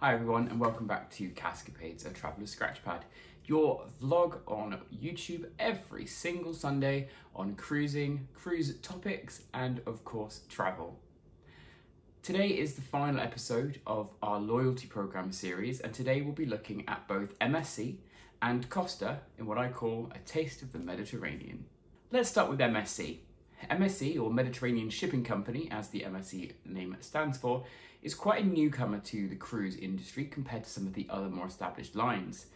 Hi everyone and welcome back to Cascapades, a Traveller's Scratchpad, your vlog on YouTube every single Sunday on cruising, cruise topics and of course travel. Today is the final episode of our loyalty program series and today we'll be looking at both MSC and Costa in what I call a taste of the Mediterranean. Let's start with MSC. MSC, or Mediterranean Shipping Company, as the MSC name stands for, is quite a newcomer to the cruise industry compared to some of the other more established lines.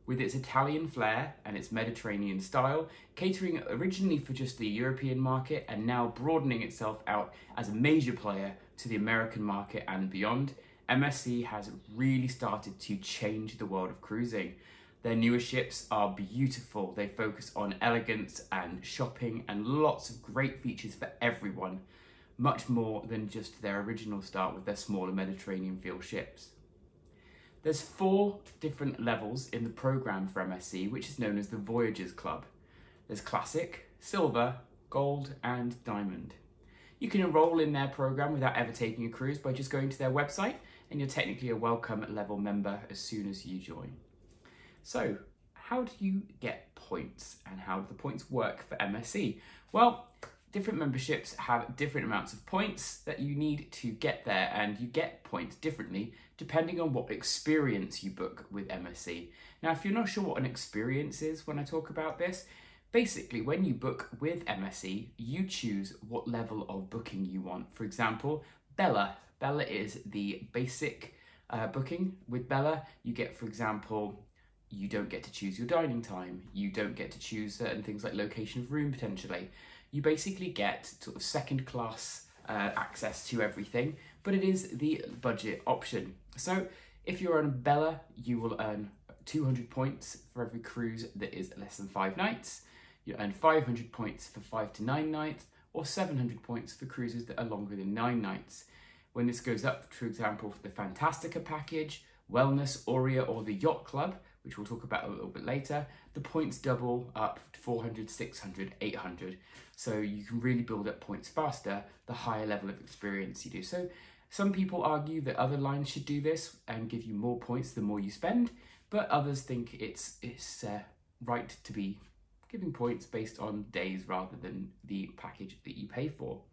With its Italian flair and its Mediterranean style, catering originally for just the European market and now broadening itself out as a major player to the American market and beyond, MSC has really started to change the world of cruising. Their newer ships are beautiful. They focus on elegance and shopping and lots of great features for everyone, much more than just their original start with their smaller Mediterranean feel ships. There's 4 different levels in the program for MSC, which is known as the Voyagers Club. There's Classic, Silver, Gold and Diamond. You can enroll in their program without ever taking a cruise by just going to their website, and you're technically a welcome level member as soon as you join. So, how do you get points and how do the points work for MSC? Well, different memberships have different amounts of points that you need to get there, and you get points differently depending on what experience you book with MSC. Now, if you're not sure what an experience is when I talk about this, basically when you book with MSC, you choose what level of booking you want. For example, Bella. Bella is the basic booking. With Bella, you get, for example, you don't get to choose your dining time. You don't get to choose certain things like location of room potentially. You basically get sort of second class access to everything, but it is the budget option. So if you're on Bella, you will earn 200 points for every cruise that is less than 5 nights. You earn 500 points for 5 to 9 nights, or 700 points for cruises that are longer than 9 nights. When this goes up, for example, for the Fantastica package, Wellness, Aurea, or the Yacht Club, which we'll talk about a little bit later, the points double up to 400, 600, 800. So you can really build up points faster the higher level of experience you do. So some people argue that other lines should do this and give you more points the more you spend, but others think it's right to be giving points based on days rather than the package that you pay for.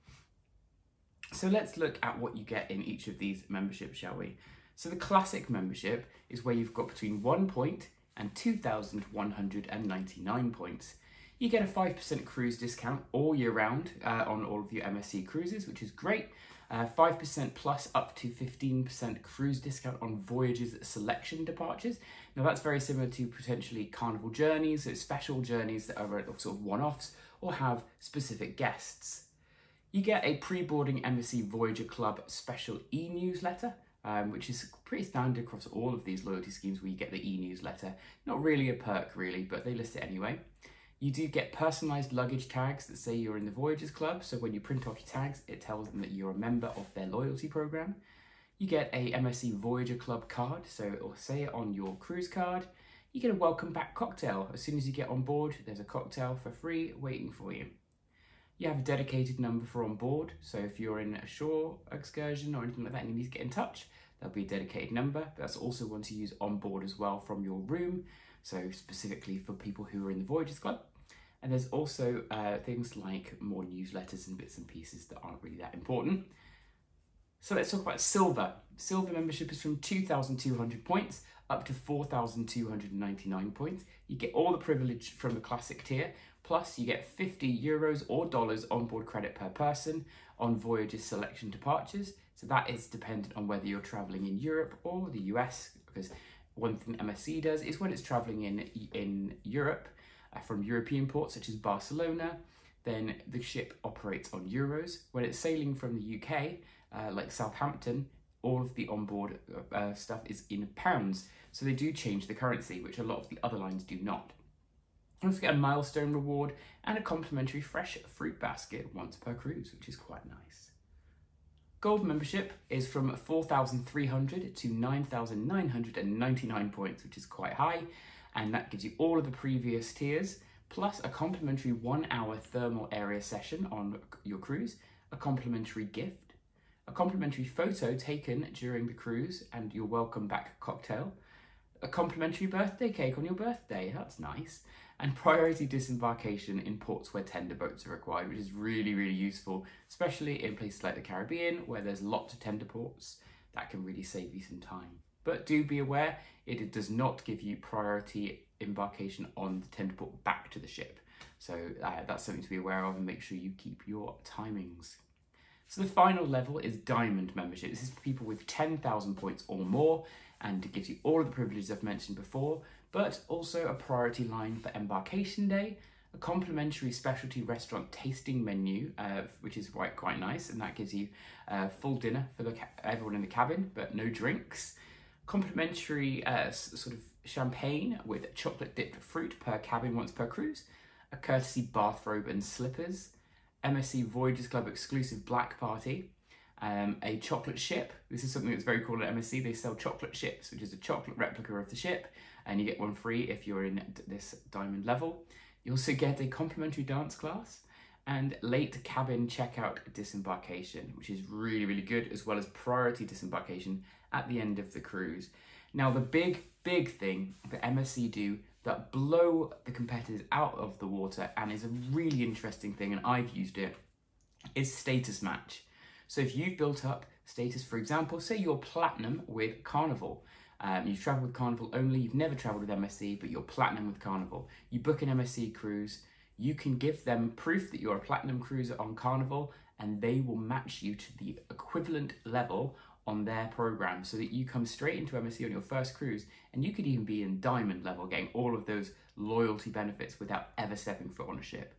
So let's look at what you get in each of these memberships, shall we? So the Classic membership is where you've got between 1 point and 2,199 points. You get a 5% cruise discount all year round on all of your MSC cruises, which is great. 5% plus up to 15% cruise discount on Voyagers selection departures. Now that's very similar to potentially Carnival journeys, so special journeys that are sort of one-offs or have specific guests. You get a pre-boarding MSC Voyager Club special e-newsletter, which is pretty standard across all of these loyalty schemes where you get the e-newsletter. Not really a perk really, but they list it anyway. You do get personalised luggage tags that say you're in the Voyagers Club, so when you print off your tags, it tells them that you're a member of their loyalty program. You get a MSC Voyager Club card, so it will say it on your cruise card. You get a welcome back cocktail. As soon as you get on board, there's a cocktail for free waiting for you. You have a dedicated number for on board, so if you're in a shore excursion or anything like that and you need to get in touch, there'll be a dedicated number. That's also one to use on board as well from your room, so specifically for people who are in the Voyagers Club. And there's also things like more newsletters and bits and pieces that aren't really that important. So let's talk about Silver. Silver membership is from 2,200 points up to 4,299 points. You get all the privilege from the Classic tier, plus you get 50 euros or dollars onboard credit per person on Voyagers selection departures. So that is dependent on whether you're traveling in Europe or the US, because one thing MSC does is when it's traveling in Europe, from European ports such as Barcelona, then the ship operates on euros. When it's sailing from the UK, like Southampton, all of the onboard stuff is in pounds. So they do change the currency, which a lot of the other lines do not. You also get a milestone reward and a complimentary fresh fruit basket once per cruise, which is quite nice. Gold membership is from 4,300 to 9,999 points, which is quite high. And that gives you all of the previous tiers, plus a complimentary 1-hour thermal area session on your cruise, a complimentary gift, a complimentary photo taken during the cruise and your welcome back cocktail, a complimentary birthday cake on your birthday, that's nice, and priority disembarkation in ports where tender boats are required, which is really, really useful, especially in places like the Caribbean where there's lots of tender ports. That can really save you some time. But do be aware, it does not give you priority embarkation on the tender port back to the ship. So that's something to be aware of, and make sure you keep your timings. So the final level is Diamond membership. This is for people with 10,000 points or more, and it gives you all of the privileges I've mentioned before, but also a priority line for embarkation day, a complimentary specialty restaurant tasting menu, which is quite nice, and that gives you full dinner for everyone in the cabin, but no drinks. Complimentary sort of champagne with chocolate dipped fruit per cabin once per cruise, a courtesy bathrobe and slippers, MSC Voyagers Club exclusive black party, a chocolate ship. This is something that's very cool at MSC. They sell chocolate ships, which is a chocolate replica of the ship, and you get one free if you're in this diamond level. You also get a complimentary dance class and late cabin checkout disembarkation, which is really, really good, as well as priority disembarkation at the end of the cruise. Now, the big thing that MSC do that blow the competitors out of the water and is a really interesting thing, and I've used it, is status match. So if you've built up status, for example, say you're platinum with Carnival, you've travelled with Carnival only, you've never travelled with MSC, but you're platinum with Carnival. You book an MSC cruise, you can give them proof that you're a platinum cruiser on Carnival, and they will match you to the equivalent level on their program, so that you come straight into MSC on your first cruise, and you could even be in diamond level, getting all of those loyalty benefits without ever stepping foot on a ship.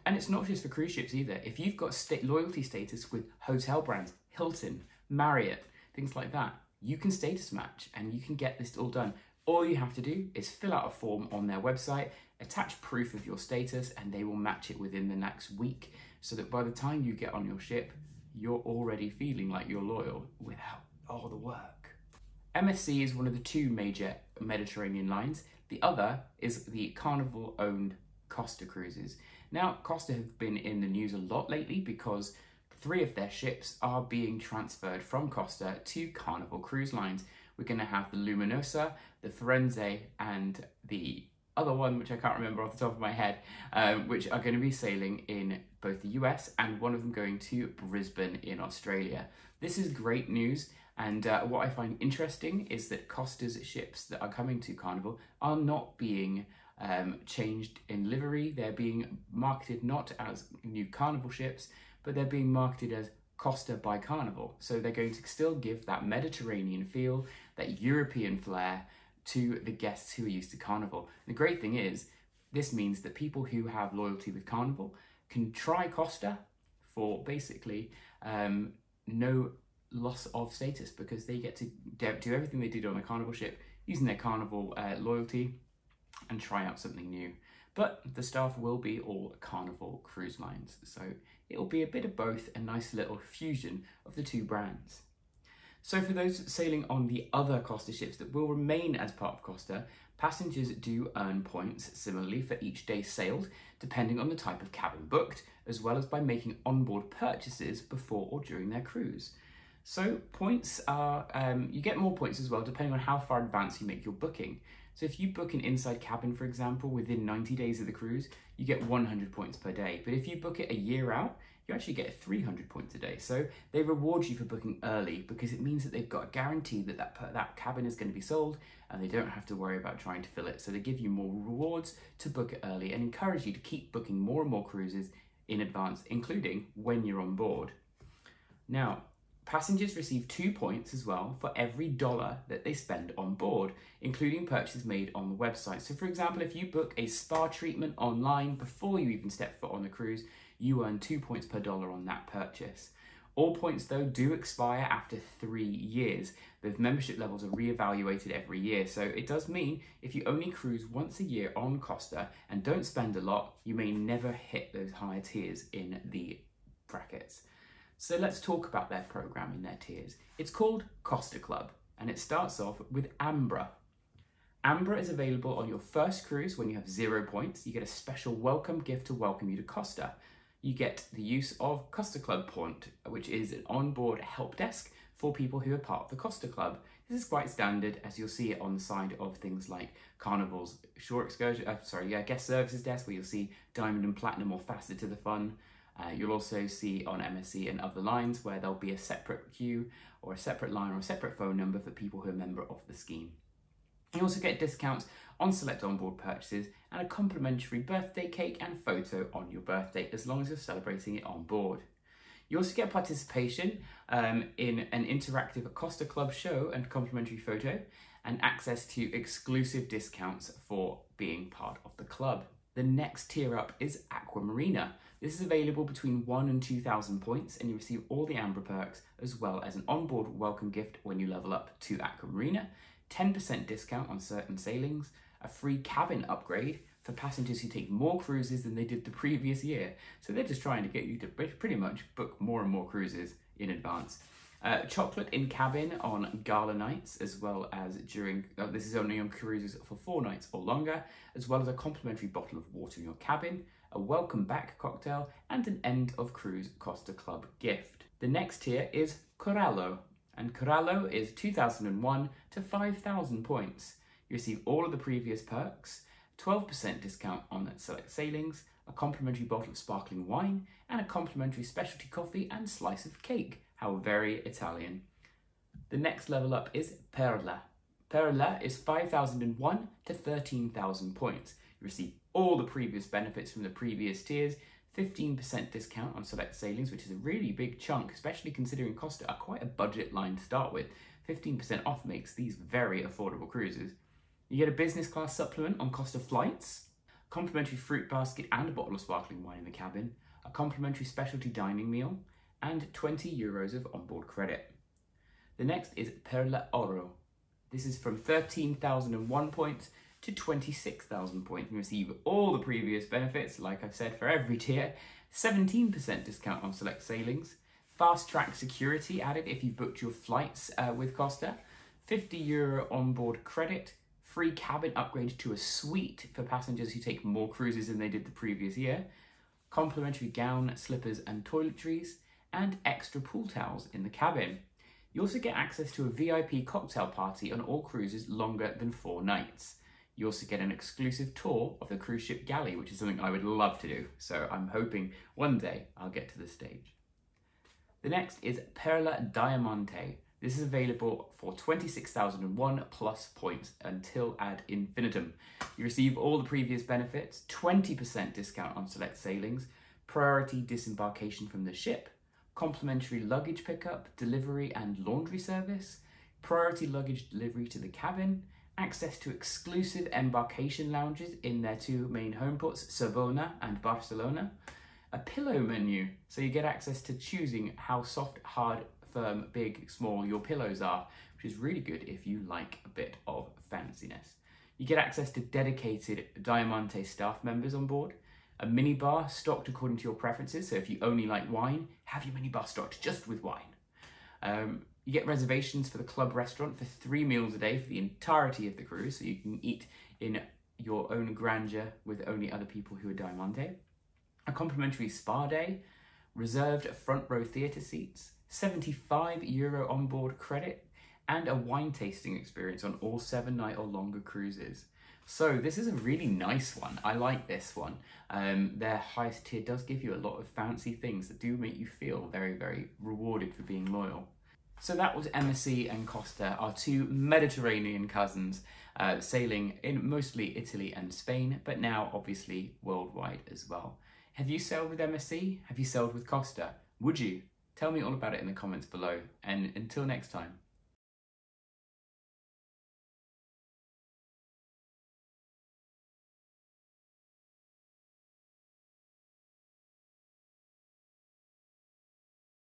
And it's not just for cruise ships either. If you've got loyalty status with hotel brands, Hilton, Marriott, things like that, you can status match and you can get this all done. All you have to do is fill out a form on their website, attach proof of your status, and they will match it within the next week, so that by the time you get on your ship, you're already feeling like you're loyal without all the work. MSC is one of the two major Mediterranean lines. The other is the Carnival-owned Costa cruises. Now, Costa have been in the news a lot lately because 3 of their ships are being transferred from Costa to Carnival Cruise Lines. We're going to have the Luminosa, the Firenze, and the other one, which I can't remember off the top of my head, which are going to be sailing in both the US, and one of them going to Brisbane in Australia. This is great news, and what I find interesting is that Costa's ships that are coming to Carnival are not being changed in livery. They're being marketed not as new Carnival ships, but they're being marketed as Costa by Carnival. So they're going to still give that Mediterranean feel, that European flair to the guests who are used to Carnival. The great thing is, this means that people who have loyalty with Carnival can try Costa for basically no loss of status, because they get to do everything they did on a Carnival ship using their Carnival loyalty and try out something new. But the staff will be all Carnival Cruise Lines, so it'll be a bit of both, a nice little fusion of the two brands. So for those sailing on the other Costa ships that will remain as part of Costa, passengers do earn points similarly for each day sailed, depending on the type of cabin booked, as well as by making onboard purchases before or during their cruise. So points are, you get more points as well depending on how far in advance you make your booking. So if you book an inside cabin, for example, within 90 days of the cruise, you get 100 points per day. But if you book it a year out, you actually get 300 points a day. So they reward you for booking early, because it means that they've got a guarantee that that cabin is going to be sold, and they don't have to worry about trying to fill it. So they give you more rewards to book it early and encourage you to keep booking more and more cruises in advance, including when you're on board. Now, passengers receive 2 points as well for every $1 that they spend on board, including purchases made on the website. So for example, if you book a spa treatment online before you even step foot on the cruise, you earn 2 points per $1 on that purchase. All points though do expire after 3 years. The membership levels are re-evaluated every year. So it does mean if you only cruise once a year on Costa and don't spend a lot, you may never hit those higher tiers in the brackets. So let's talk about their program in their tiers. It's called Costa Club, and it starts off with Ambra. Ambra is available on your first cruise when you have 0 points. You get a special welcome gift to welcome you to Costa. You get the use of Costa Club Point, which is an onboard help desk for people who are part of the Costa Club. This is quite standard, as you'll see it on the side of things like Carnival's shore excursion, guest services desk, where you'll see Diamond and Platinum or Faster to the Fun. You'll also see on MSC and other lines where there'll be a separate queue or a separate line or a separate phone number for people who are a member of the scheme. You also get discounts on select onboard purchases and a complimentary birthday cake and photo on your birthday, as long as you're celebrating it on board. You also get participation in an interactive Costa Club show and complimentary photo, and access to exclusive discounts for being part of the club. The next tier up is Aqua Marina. This is available between 1,000 and 2,000 points, and you receive all the Amber perks, as well as an onboard welcome gift when you level up to Aqua Marina, 10% discount on certain sailings, a free cabin upgrade for passengers who take more cruises than they did the previous year. So they're just trying to get you to pretty much book more and more cruises in advance. Chocolate in cabin on gala nights, as well as during, this is only on cruises for 4 nights or longer, as well as a complimentary bottle of water in your cabin, a welcome back cocktail, and an end of cruise Costa Club gift. The next tier is Corallo, and Corallo is 2,001 to 5,000 points. You receive all of the previous perks, 12% discount on select sailings, a complimentary bottle of sparkling wine, and a complimentary specialty coffee and slice of cake. How very Italian. The next level up is Perla. Perla is 5,001 to 13,000 points. You receive all the previous benefits from the previous tiers, 15% discount on select sailings, which is a really big chunk, especially considering Costa are quite a budget line to start with. 15% off makes these very affordable cruises. You get a business class supplement on Costa flights, complimentary fruit basket and a bottle of sparkling wine in the cabin, a complimentary specialty dining meal, and 20 euros of onboard credit. The next is Perla Oro. This is from 13,001 points to 26,000 points. You receive all the previous benefits, like I've said, for every tier, 17% discount on select sailings, fast track security added if you booked your flights with Costa, €50 onboard credit, free cabin upgrade to a suite for passengers who take more cruises than they did the previous year, complimentary gown, slippers and toiletries, and extra pool towels in the cabin. You also get access to a VIP cocktail party on all cruises longer than 4 nights. You also get an exclusive tour of the cruise ship galley, which is something I would love to do, so I'm hoping one day I'll get to this stage. The next is Perla Diamante. This is available for 26,001 plus points until ad infinitum. You receive all the previous benefits, 20% discount on select sailings, priority disembarkation from the ship, complimentary luggage pickup, delivery and laundry service, priority luggage delivery to the cabin, access to exclusive embarkation lounges in their 2 main home ports, Savona and Barcelona, a pillow menu, so you get access to choosing how soft, hard, firm, big, small your pillows are, which is really good if you like a bit of fanciness. You get access to dedicated Diamante staff members on board, a minibar stocked according to your preferences, so if you only like wine, have your minibar stocked just with wine. You get reservations for the club restaurant for 3 meals a day for the entirety of the cruise, so you can eat in your own grandeur with only other people who are Diamante. A complimentary spa day, reserved front row theatre seats, €75 onboard credit, and a wine tasting experience on all 7-night or longer cruises. So this is a really nice one. I like this one. Their highest tier does give you a lot of fancy things that do make you feel very, very rewarded for being loyal. So that was MSC and Costa, our 2 Mediterranean cousins, sailing in mostly Italy and Spain, but now obviously worldwide as well. Have you sailed with MSC? Have you sailed with Costa? Would you? Tell me all about it in the comments below, and until next time.